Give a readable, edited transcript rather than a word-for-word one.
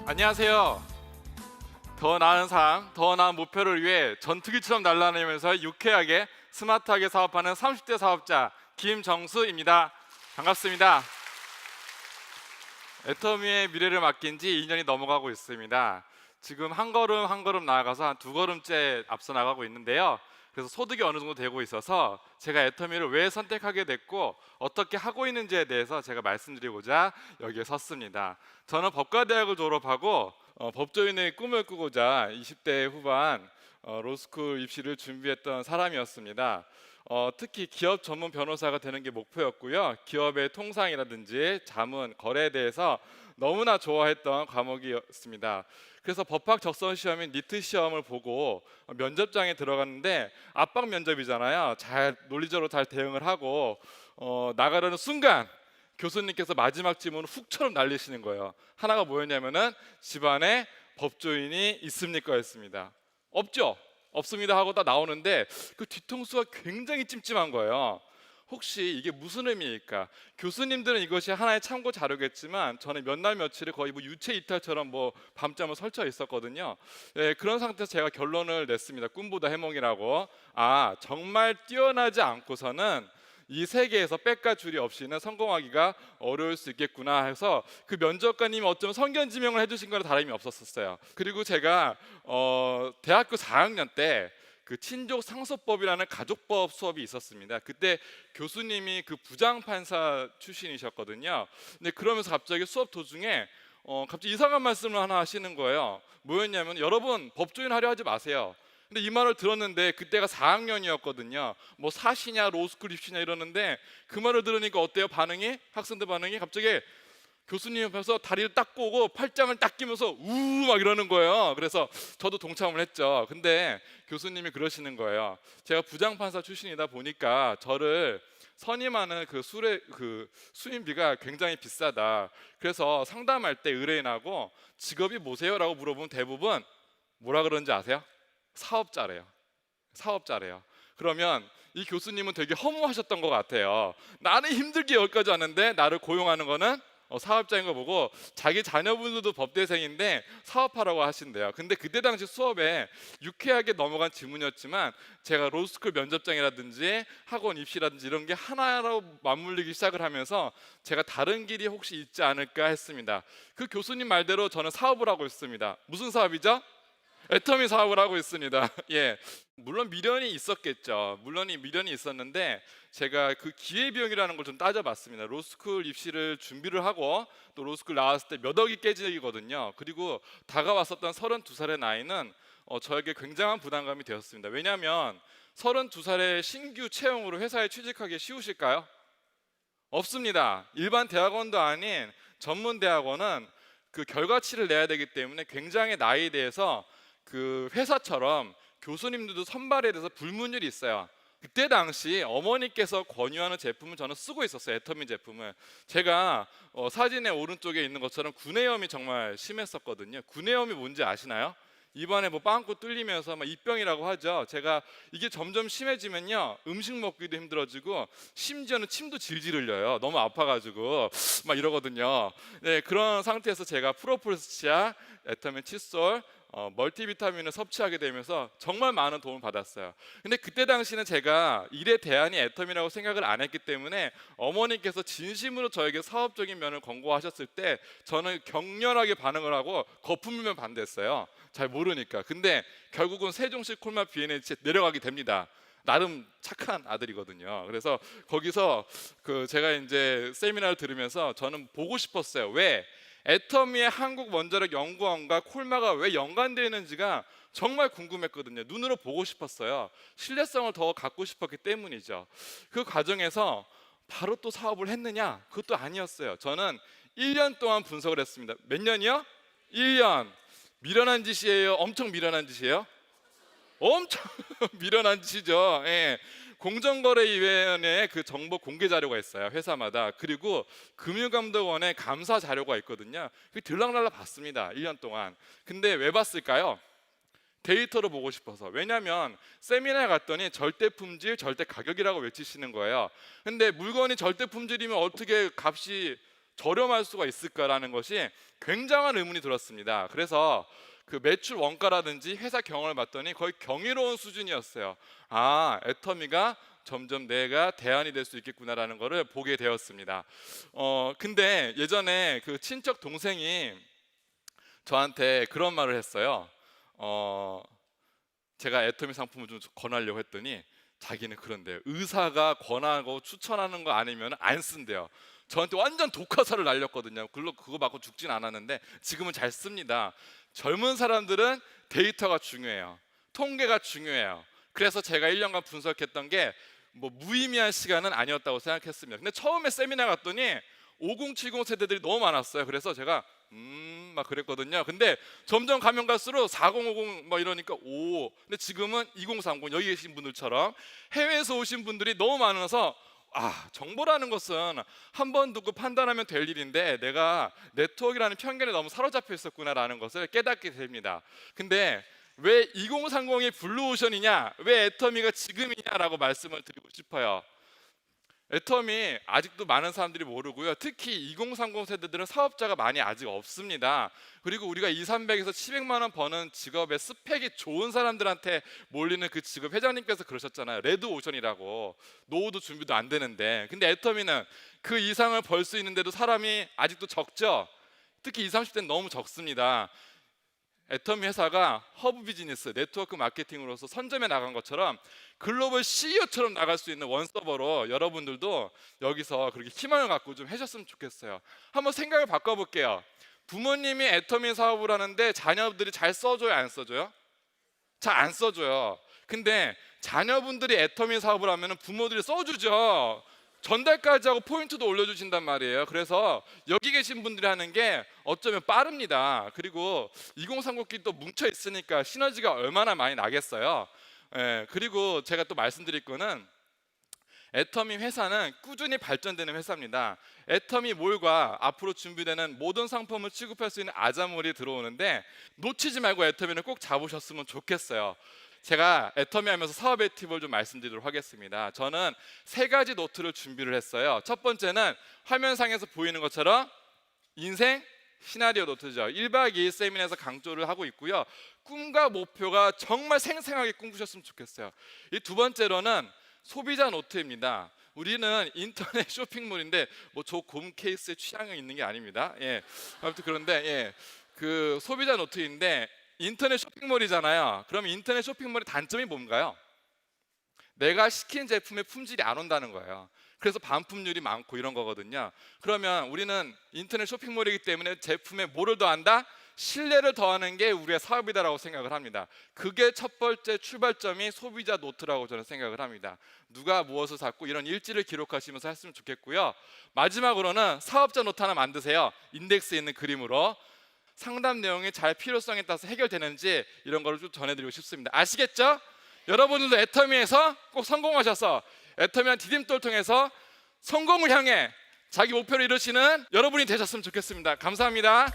안녕하세요. 더 나은 삶, 더 나은 목표를 위해 전투기처럼 날아다니면서 유쾌하게 스마트하게 사업하는 30대 사업자 김정수입니다. 반갑습니다. 애터미의 미래를 맡긴 지 2년이 넘어가고 있습니다. 지금 한 걸음 한 걸음 나아가서 한 두 걸음째 앞서 나가고 있는데요. 그래서 소득이 어느 정도 되고 있어서 제가 애터미를 왜 선택하게 됐고 어떻게 하고 있는지에 대해서 제가 말씀드리고자 여기에 섰습니다. 저는 법과대학을 졸업하고 법조인의 꿈을 꾸고자 20대 후반 로스쿨 입시를 준비했던 사람이었습니다. 특히 기업 전문 변호사가 되는 게 목표였고요. 기업의 통상이라든지 자문, 거래에 대해서 너무나 좋아했던 과목이었습니다. 그래서 법학 적성 시험인 니트 시험을 보고 면접장에 들어갔는데 압박 면접이잖아요. 잘 논리적으로 잘 대응을 하고 나가려는 순간 교수님께서 마지막 질문을 훅처럼 날리시는 거예요. 하나가 뭐였냐면은 집안에 법조인이 있습니까?였습니다. 없죠. 없습니다 하고 딱 나오는데 그 뒤통수가 굉장히 찜찜한 거예요. 혹시 이게 무슨 의미일까? 교수님들은 이것이 하나의 참고 자료겠지만 저는 몇 날 며칠을 거의 뭐 유체 이탈처럼 뭐 밤잠을 설쳐 있었거든요. 그런 상태에서 제가 결론을 냈습니다. 꿈보다 해몽이라고. 정말 뛰어나지 않고서는 이 세계에서 빽과 줄이 없이는 성공하기가 어려울 수 있겠구나 해서 그 면접관님이 어쩌면 성견지명을 해주신 거랑 다름이 없었어요. 그리고 제가 대학교 4학년 때 그 친족 상속법이라는 가족법 수업이 있었습니다. 그때 교수님이 그 부장판사 출신이셨거든요. 근데 그러면서 갑자기 수업 도중에 갑자기 이상한 말씀을 하나 하시는 거예요. 뭐였냐면 여러분 법조인 하려 하지 마세요. 근데 이 말을 들었는데 그때가 4학년이었거든요. 뭐 사시냐 로스쿨 입시냐 이러는데 그 말을 들으니까 어때요? 반응이? 학생들 반응이 갑자기 교수님 옆에서 다리를 딱 꼬고 팔짱을 딱 끼면서 우 막 이러는 거예요. 그래서 저도 동참을 했죠. 근데 교수님이 그러시는 거예요. 제가 부장판사 출신이다 보니까 저를 선임하는 그 수임비가 굉장히 비싸다. 그래서 상담할 때 의뢰인하고 직업이 뭐세요?라고 물어보면 대부분 뭐라 그러는지 아세요? 사업자래요. 사업자래요. 그러면 이 교수님은 되게 허무하셨던 것 같아요. 나는 힘들게 여기까지 왔는데 나를 고용하는 거는 사업자인 거 보고 자기 자녀분들도 법대생인데 사업하라고 하신대요. 근데 그때 당시 수업에 유쾌하게 넘어간 질문이었지만 제가 로스쿨 면접장이라든지 학원 입시라든지 이런 게 하나로 맞물리기 시작을 하면서 제가 다른 길이 혹시 있지 않을까 했습니다. 그 교수님 말대로 저는 사업을 하고 있습니다. 무슨 사업이죠? 애터미 사업을 하고 있습니다. 예, 물론 미련이 있었겠죠. 물론 미련이 있었는데 제가 그 기회비용이라는 걸 좀 따져봤습니다. 로스쿨 입시를 준비를 하고 또 로스쿨 나왔을 때 몇 억이 깨지거든요. 그리고 다가왔었던 32살의 나이는 저에게 굉장한 부담감이 되었습니다. 왜냐하면 32살의 신규 채용으로 회사에 취직하기 쉬우실까요? 없습니다. 일반 대학원도 아닌 전문 대학원은 그 결과치를 내야 되기 때문에 굉장히 나이에 대해서 그 회사처럼 교수님들도 선발에 대해서 불문율이 있어요. 그때 당시 어머니께서 권유하는 제품을 저는 쓰고 있었어요. 애터미 제품을. 제가 사진의 오른쪽에 있는 것처럼 구내염이 정말 심했었거든요. 구내염이 뭔지 아시나요? 입안에 뭐 빵꾸 뚫리면서 막 입병이라고 하죠. 제가 이게 점점 심해지면요 음식 먹기도 힘들어지고 심지어는 침도 질질 흘려요. 너무 아파가지고 막 이러거든요. 네, 그런 상태에서 제가 프로폴리스치아, 애터미 칫솔, 멀티비타민을 섭취하게 되면서 정말 많은 도움을 받았어요. 근데 그때 당시는 제가 일의 대안이 애터미라고 생각을 안 했기 때문에 어머니께서 진심으로 저에게 사업적인 면을 권고하셨을 때 저는 격렬하게 반응을 하고 거품물면 반대했어요. 잘 모르니까. 근데 결국은 세종시 콜마 B&H에 내려가게 됩니다. 나름 착한 아들이거든요. 그래서 거기서 제가 이제 세미나를 들으면서 저는 보고 싶었어요. 왜? 애터미의 한국원자력 연구원과 콜마가 왜 연관되어 있는지가 정말 궁금했거든요. 눈으로 보고 싶었어요. 신뢰성을 더 갖고 싶었기 때문이죠. 그 과정에서 바로 또 사업을 했느냐? 그것도 아니었어요. 저는 1년 동안 분석을 했습니다. 몇 년이요? 1년. 미련한 짓이에요? 엄청 미련한 짓이에요? 엄청 미련한 짓이죠. 예. 공정거래위원회에 그 정보 공개 자료가 있어요. 회사마다. 그리고 금융감독원에 감사 자료가 있거든요. 그 들락날락 봤습니다. 1년 동안. 근데 왜 봤을까요? 데이터로 보고 싶어서. 왜냐하면 세미나에 갔더니 절대 품질, 절대 가격이라고 외치시는 거예요. 근데 물건이 절대 품질이면 어떻게 값이 저렴할 수가 있을까라는 것이 굉장한 의문이 들었습니다. 그래서 그 매출 원가라든지 회사 경험을 봤더니 거의 경이로운 수준이었어요. 아, 애터미가 점점 내가 대안이 될 수 있겠구나라는 것을 보게 되었습니다. 근데 예전에 그 친척 동생이 저한테 그런 말을 했어요. 제가 애터미 상품을 좀 권하려고 했더니 자기는 그런데요, 의사가 권하고 추천하는 거 아니면 안 쓴대요. 저한테 완전 독화살을 날렸거든요. 그거 맞고 죽진 않았는데 지금은 잘 씁니다. 젊은 사람들은 데이터가 중요해요. 통계가 중요해요. 그래서 제가 1년간 분석했던 게 뭐 무의미한 시간은 아니었다고 생각했습니다. 근데 처음에 세미나 갔더니 50, 70 세대들이 너무 많았어요. 그래서 제가 막 그랬거든요. 근데 점점 가면 갈수록 40, 50 막 이러니까 오. 근데 지금은 2030 여기 계신 분들처럼 해외에서 오신 분들이 너무 많아서 정보라는 것은 한 번 듣고 판단하면 될 일인데 내가 네트워크라는 편견에 너무 사로잡혀 있었구나라는 것을 깨닫게 됩니다. 근데 왜 2030이 블루오션이냐, 왜 애터미가 지금이냐라고 말씀을 드리고 싶어요. 애터미 아직도 많은 사람들이 모르고요. 특히 2030 세대들은 사업자가 많이 아직 없습니다. 그리고 우리가 2, 300에서 700만 원 버는 직업의 스펙이 좋은 사람들한테 몰리는 그 직업, 회장님께서 그러셨잖아요. 레드오션이라고. 노후도 준비도 안 되는데. 근데 애터미는 그 이상을 벌 수 있는데도 사람이 아직도 적죠. 특히 20, 30대는 너무 적습니다. 애터미 회사가 허브 비즈니스, 네트워크 마케팅으로서 선점해 나간 것처럼 글로벌 CEO처럼 나갈 수 있는 원서버로 여러분들도 여기서 그렇게 희망을 갖고 좀 하셨으면 좋겠어요. 한번 생각을 바꿔볼게요. 부모님이 애터미 사업을 하는데 자녀들이 잘 써줘요, 안 써줘요? 잘 안 써줘요. 근데 자녀분들이 애터미 사업을 하면 부모들이 써주죠. 전달까지 하고 포인트도 올려주신단 말이에요. 그래서 여기 계신 분들이 하는 게 어쩌면 빠릅니다. 그리고 2030기 또 뭉쳐 있으니까 시너지가 얼마나 많이 나겠어요. 그리고 제가 또 말씀드릴 거는 애터미 회사는 꾸준히 발전되는 회사입니다. 애터미 몰과 앞으로 준비되는 모든 상품을 취급할 수 있는 아자몰이 들어오는데 놓치지 말고 애터미를 꼭 잡으셨으면 좋겠어요. 제가 애터미 하면서 사업의 팁을 좀 말씀드리도록 하겠습니다. 저는 3가지 노트를 준비를 했어요. 첫 번째는 화면상에서 보이는 것처럼 인생 시나리오 노트죠. 1박 2일 세미나에서 강조를 하고 있고요. 꿈과 목표가 정말 생생하게 꿈꾸셨으면 좋겠어요. 이 두 번째로는 소비자 노트입니다. 우리는 인터넷 쇼핑몰인데 뭐 저 곰 케이스에 취향이 있는 게 아닙니다. 아무튼 그런데 그 소비자 노트인데 인터넷 쇼핑몰이잖아요. 그럼 인터넷 쇼핑몰의 단점이 뭔가요? 내가 시킨 제품의 품질이 안 온다는 거예요. 그래서 반품률이 많고 이런 거거든요. 그러면 우리는 인터넷 쇼핑몰이기 때문에 제품에 뭐를 더한다? 신뢰를 더하는 게 우리의 사업이다라고 생각을 합니다. 그게 첫 번째 출발점이 소비자 노트라고 저는 생각을 합니다. 누가 무엇을 샀고 이런 일지를 기록하시면서 했으면 좋겠고요. 마지막으로는 사업자 노트 하나 만드세요. 인덱스에 있는 그림으로. 상담 내용이 잘 필요성에 따라서 해결되는지 이런 거를 좀 전해드리고 싶습니다. 아시겠죠? 여러분들도 애터미에서 꼭 성공하셔서 애터미한 디딤돌 통해서 성공을 향해 자기 목표를 이루시는 여러분이 되셨으면 좋겠습니다. 감사합니다.